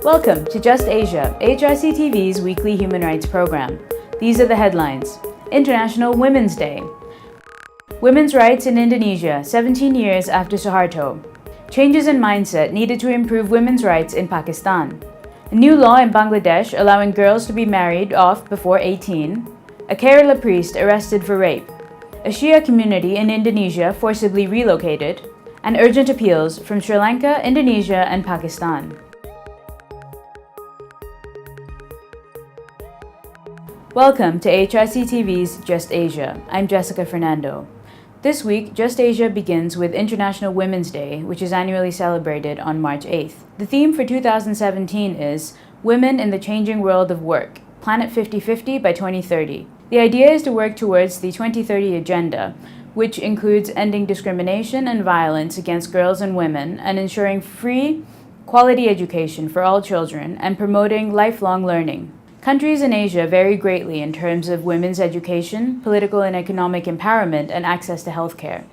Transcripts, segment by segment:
Welcome to Just Asia, AHRC TV's weekly human rights program. These are the headlines. International Women's Day. Women's rights in Indonesia, 17 years after Suharto. Changes in mindset needed to improve women's rights in Pakistan. A new law in Bangladesh allowing girls to be married off before 18. A Kerala priest arrested for rape. A Shia community in Indonesia forcibly relocated. And urgent appeals from Sri Lanka, Indonesia, and Pakistan. Welcome to AHRC TV's Just Asia. I'm Jessica Fernando. This week, Just Asia begins with International Women's Day, which is annually celebrated on March 8th. The theme for 2017 is Women in the Changing World of Work, Planet 50/50 by 2030. The idea is to work towards the 2030 Agenda, which includes ending discrimination and violence against girls and women and ensuring free, quality education for all children and promoting lifelong learning. Countries in Asia vary greatly in terms of women's education, political and economic empowerment, and access to healthcare.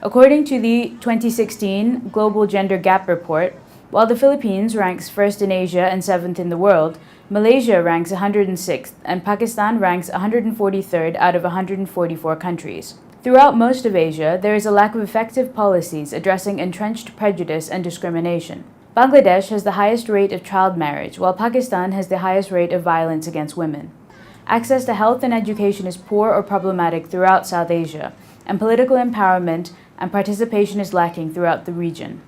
According to the 2016 Global Gender Gap Report, while the Philippines ranks first in Asia and seventh in the world, Malaysia ranks 106th and Pakistan ranks 143rd out of 144 countries. Throughout most of Asia, there is a lack of effective policies addressing entrenched prejudice and discrimination. Bangladesh has the highest rate of child marriage, while Pakistan has the highest rate of violence against women. Access to health and education is poor or problematic throughout South Asia, and political empowerment and participation is lacking throughout the region.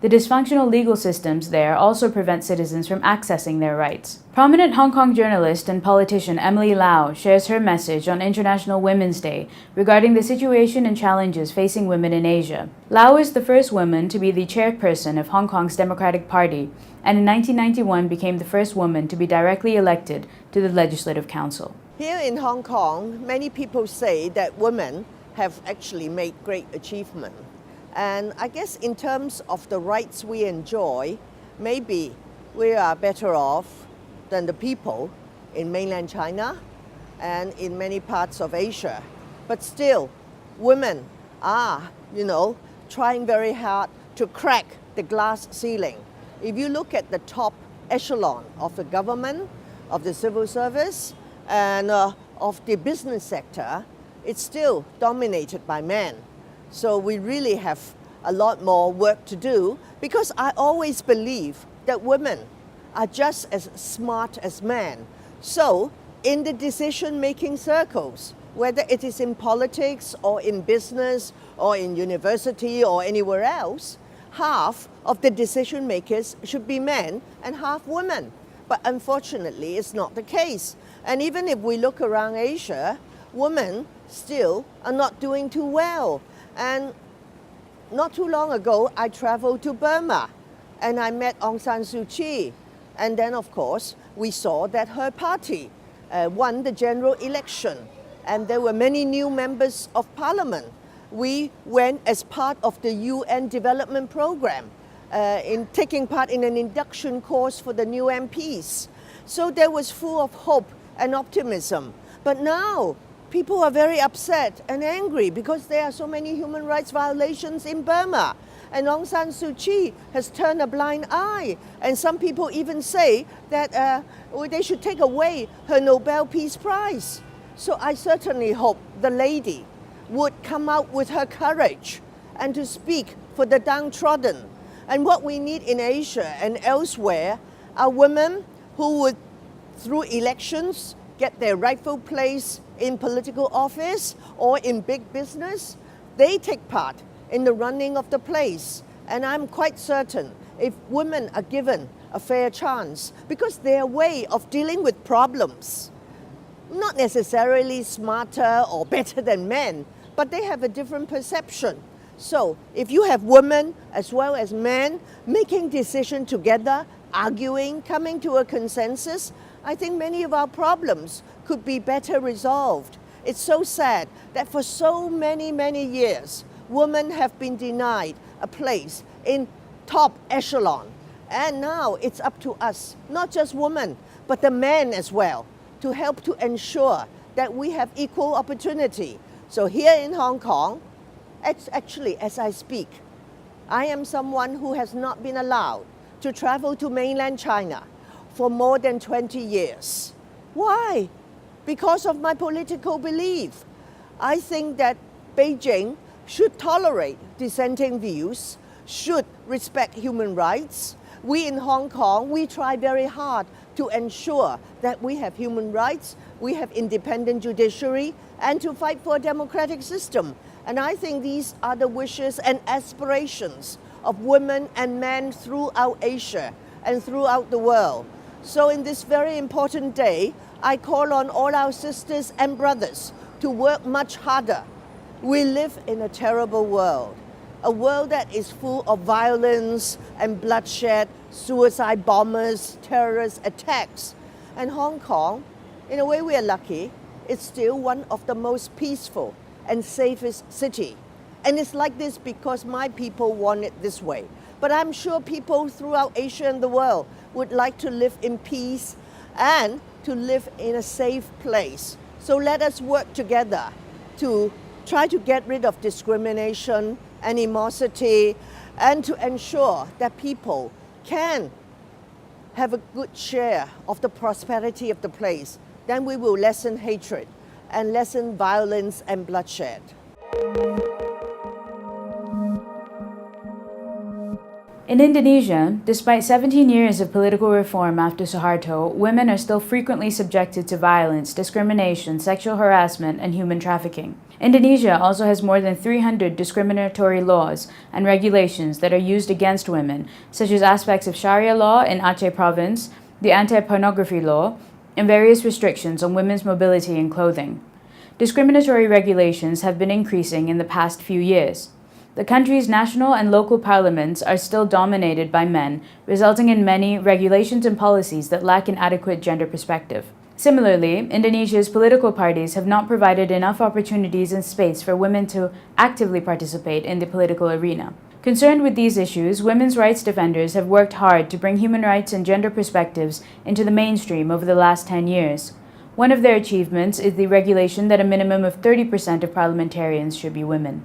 The dysfunctional legal systems there also prevent citizens from accessing their rights. Prominent Hong Kong journalist and politician Emily Lau shares her message on International Women's Day regarding the situation and challenges facing women in Asia. Lau is the first woman to be the chairperson of Hong Kong's Democratic Party, and in 1991 became the first woman to be directly elected to the Legislative Council. Here in Hong Kong, many people say that women have actually made great achievement. And I guess in terms of the rights we enjoy, maybe we are better off than the people in mainland China and in many parts of Asia. But still, women are, trying very hard to crack the glass ceiling. If you look at the top echelon of the government, of the civil service, and of the business sector, it's still dominated by men. So we really have a lot more work to do, because I always believe that women are just as smart as men. So in the decision-making circles, whether it is in politics or in business or in university or anywhere else, half of the decision makers should be men and half women. But unfortunately, it's not the case. And even if we look around Asia, women still are not doing too well. And not too long ago, I traveled to Burma and I met Aung San Suu Kyi. And then, of course, we saw that her party won the general election. And there were many new members of parliament. We went as part of the UN development program in taking part in an induction course for the new MPs. So there was full of hope and optimism. But now, people are very upset and angry because there are so many human rights violations in Burma. And Aung San Suu Kyi has turned a blind eye. And some people even say that they should take away her Nobel Peace Prize. So I certainly hope the lady would come out with her courage and to speak for the downtrodden. And what we need in Asia and elsewhere are women who would, through elections, get their rightful place in political office or in big business. They take part in the running of the place. And I'm quite certain if women are given a fair chance, because their way of dealing with problems, not necessarily smarter or better than men, but they have a different perception. So if you have women as well as men making decisions together, arguing, coming to a consensus, I think many of our problems could be better resolved. It's so sad that for so many years, women have been denied a place in top echelon. And now it's up to us, not just women, but the men as well, to help to ensure that we have equal opportunity. So here in Hong Kong, actually as I speak, I am someone who has not been allowed to travel to mainland China for more than 20 years. Why? Because of my political belief. I think that Beijing should tolerate dissenting views, should respect human rights. We in Hong Kong, we try very hard to ensure that we have human rights, we have independent judiciary, and to fight for a democratic system. And I think these are the wishes and aspirations of women and men throughout Asia and throughout the world. So in this very important day, I call on all our sisters and brothers to work much harder. We live in a terrible world, a world that is full of violence and bloodshed, suicide bombers, terrorist attacks. And Hong Kong, in a way we are lucky, it's still one of the most peaceful and safest city. And it's like this because my people want it this way. But I'm sure people throughout Asia and the world would like to live in peace and to live in a safe place. So let us work together to try to get rid of discrimination, animosity, and to ensure that people can have a good share of the prosperity of the place. Then we will lessen hatred and lessen violence and bloodshed. In Indonesia, despite 17 years of political reform after Suharto, women are still frequently subjected to violence, discrimination, sexual harassment, and human trafficking. Indonesia also has more than 300 discriminatory laws and regulations that are used against women, such as aspects of Sharia Law in Aceh province, the Anti-Pornography law, and various restrictions on women's mobility and clothing. Discriminatory regulations have been increasing in the past few years. The country's national and local parliaments are still dominated by men, resulting in many regulations and policies that lack an adequate gender perspective. Similarly, Indonesia's political parties have not provided enough opportunities and space for women to actively participate in the political arena. Concerned with these issues, women's rights defenders have worked hard to bring human rights and gender perspectives into the mainstream over the last 10 years. One of their achievements is the regulation that a minimum of 30% of parliamentarians should be women.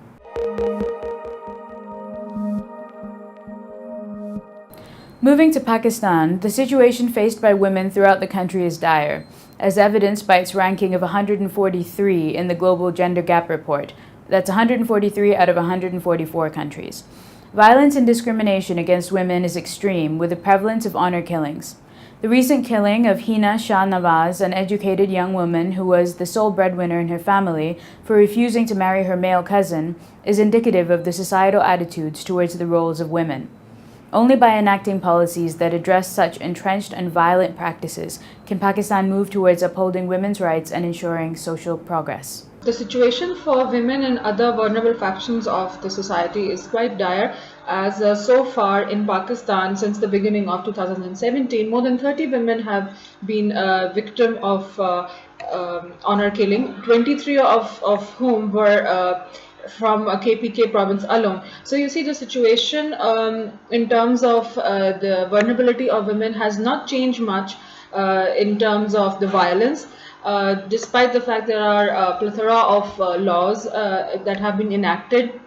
Moving to Pakistan, the situation faced by women throughout the country is dire, as evidenced by its ranking of 143 in the Global Gender Gap Report. That's 143 out of 144 countries. Violence and discrimination against women is extreme, with a prevalence of honor killings. The recent killing of Hina Shah Nawaz, an educated young woman who was the sole breadwinner in her family, for refusing to marry her male cousin, is indicative of the societal attitudes towards the roles of women. Only by enacting policies that address such entrenched and violent practices can Pakistan move towards upholding women's rights and ensuring social progress. The situation for women and other vulnerable factions of the society is quite dire, as so far in Pakistan, since the beginning of 2017, more than 30 women have been victim of honor killing, 23 of whom were from KPK province alone. So you see the situation in terms of the vulnerability of women has not changed much in terms of the violence. Despite the fact there are a plethora of laws that have been enacted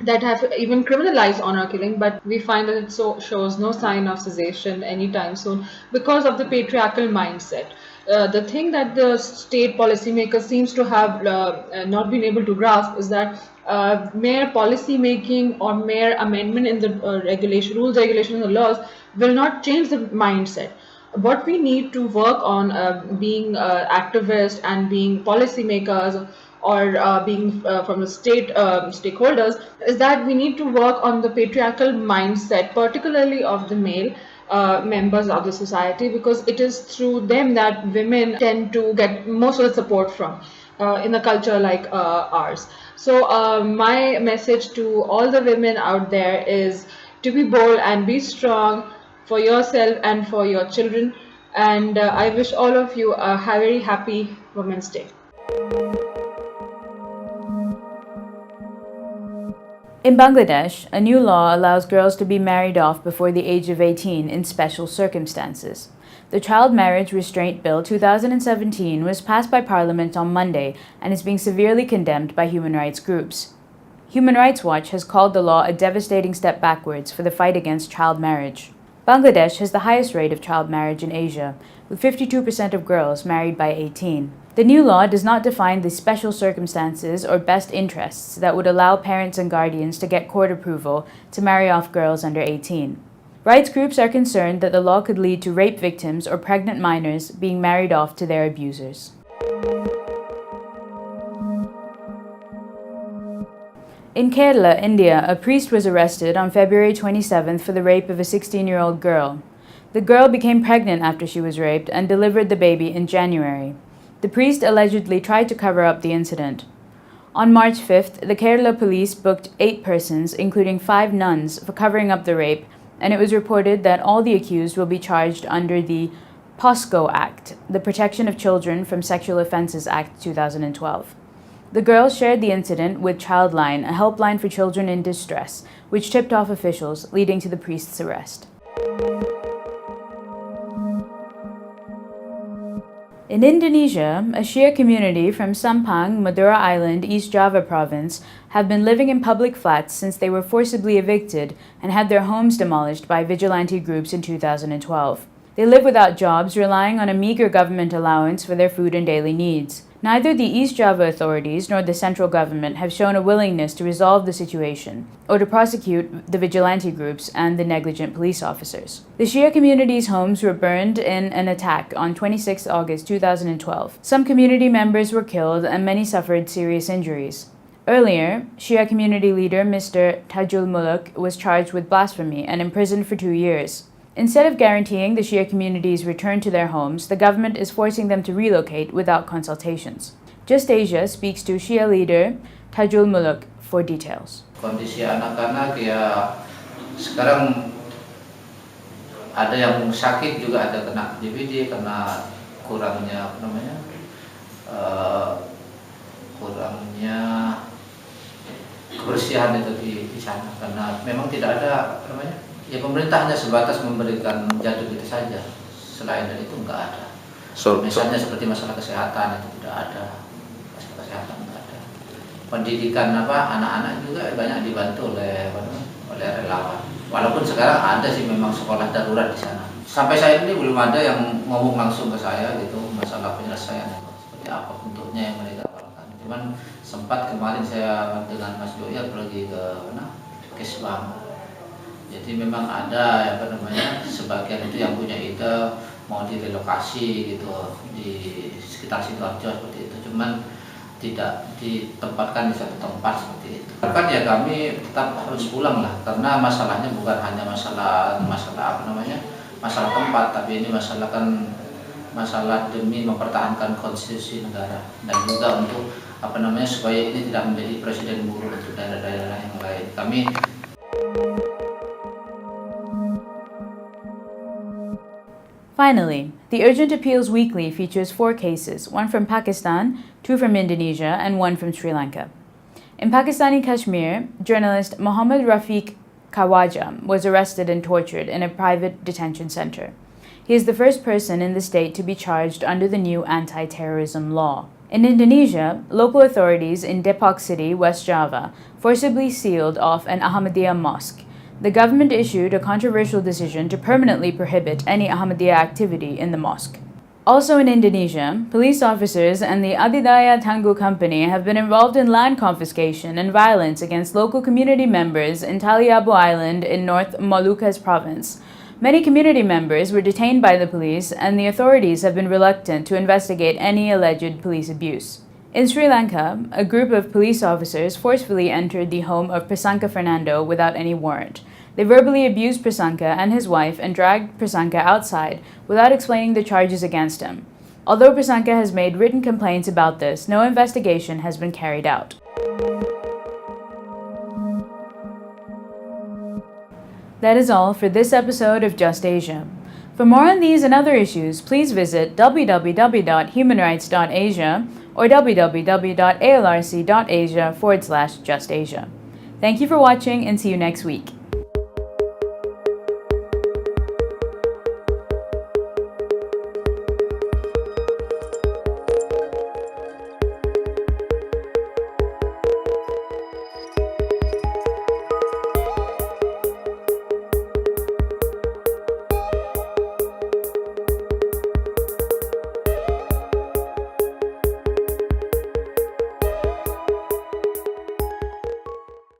that have even criminalized honor killing, but we find that it shows no sign of cessation anytime soon because of the patriarchal mindset. The thing that the state policymakers seems to have not been able to grasp is that mere policy making or mere amendment in the rules, regulations, and laws will not change the mindset. What we need to work on being activists and being policymakers or being from the state stakeholders is that we need to work on the patriarchal mindset, particularly of the male members of the society, because it is through them that women tend to get most of the support from in a culture like ours. So my message to all the women out there is to be bold and be strong for yourself and for your children. And I wish all of you a very happy Women's Day. In Bangladesh, a new law allows girls to be married off before the age of 18 in special circumstances. The Child Marriage Restraint Bill 2017 was passed by Parliament on Monday and is being severely condemned by human rights groups. Human Rights Watch has called the law a devastating step backwards for the fight against child marriage. Bangladesh has the highest rate of child marriage in Asia, with 52% of girls married by 18. The new law does not define the special circumstances or best interests that would allow parents and guardians to get court approval to marry off girls under 18. Rights groups are concerned that the law could lead to rape victims or pregnant minors being married off to their abusers. In Kerala, India, a priest was arrested on February 27th for the rape of a 16-year-old girl. The girl became pregnant after she was raped and delivered the baby in January. The priest allegedly tried to cover up the incident. On March 5th, the Kerala police booked 8 persons, including 5 nuns, for covering up the rape, and it was reported that all the accused will be charged under the POSCO Act, the Protection of Children from Sexual Offences Act 2012. The girls shared the incident with Childline, a helpline for children in distress, which tipped off officials, leading to the priest's arrest. In Indonesia, a Shia community from Sampang, Madura Island, East Java province, have been living in public flats since they were forcibly evicted and had their homes demolished by vigilante groups in 2012. They live without jobs, relying on a meager government allowance for their food and daily needs. Neither the East Java authorities nor the central government have shown a willingness to resolve the situation or to prosecute the vigilante groups and the negligent police officers. The Shia community's homes were burned in an attack on 26 August 2012. Some community members were killed and many suffered serious injuries. Earlier, Shia community leader Mr. Tajul Muluk was charged with blasphemy and imprisoned for 2 years. Instead of guaranteeing the Shia community's return to their homes, the government is forcing them to relocate without consultations. Just Asia speaks to Shia leader Tajul Muluk for details. Kondisi anak-anak ya sekarang ada yang sakit juga, ada kena DBD karena kurangnya kurangnya kebersihan itu di sana, karena memang tidak ada ya pemerintah hanya sebatas memberikan jadwal itu saja, selain dari itu enggak ada. Misalnya seperti masalah kesehatan itu tidak ada, masalah kesehatan enggak ada. Pendidikan anak-anak juga banyak dibantu oleh relawan. Walaupun sekarang ada sih memang sekolah darurat di sana. Sampai saat ini belum ada yang ngomong langsung ke saya gitu masalah penyelesaian seperti apa bentuknya yang mereka tawarkan. Cuman sempat kemarin saya dengan Mas Joya pergi ke Kesbang. Jadi memang ada sebagian itu yang punya ide mau direlokasi gitu di sekitar Suharto seperti itu, cuman tidak ditempatkan di satu tempat seperti itu. Kan ya kami tetap harus pulang lah, karena masalahnya bukan hanya masalah tempat, tapi ini masalah demi mempertahankan konstitusi negara dan juga untuk supaya ini tidak menjadi presiden buruk untuk daerah-daerah yang lain. Finally, the Urgent Appeals Weekly features 4 cases, 1 from Pakistan, 2 from Indonesia, and 1 from Sri Lanka. In Pakistani Kashmir, journalist Mohammad Rafiq Khawaja was arrested and tortured in a private detention center. He is the first person in the state to be charged under the new anti-terrorism law. In Indonesia, local authorities in Depok City, West Java, forcibly sealed off an Ahmadiyya mosque. The government issued a controversial decision to permanently prohibit any Ahmadiyya activity in the mosque. Also in Indonesia, police officers and the Adidaya Tangguh Company have been involved in land confiscation and violence against local community members in Taliabu Island in North Molucas province. Many community members were detained by the police, and the authorities have been reluctant to investigate any alleged police abuse. In Sri Lanka, a group of police officers forcefully entered the home of Prasanka Fernando without any warrant. They verbally abused Prasanka and his wife and dragged Prasanka outside without explaining the charges against him. Although Prasanka has made written complaints about this, no investigation has been carried out. That is all for this episode of Just Asia. For more on these and other issues, please visit www.humanrights.asia or www.ahlrc.asia/justasia. Thank you for watching and see you next week.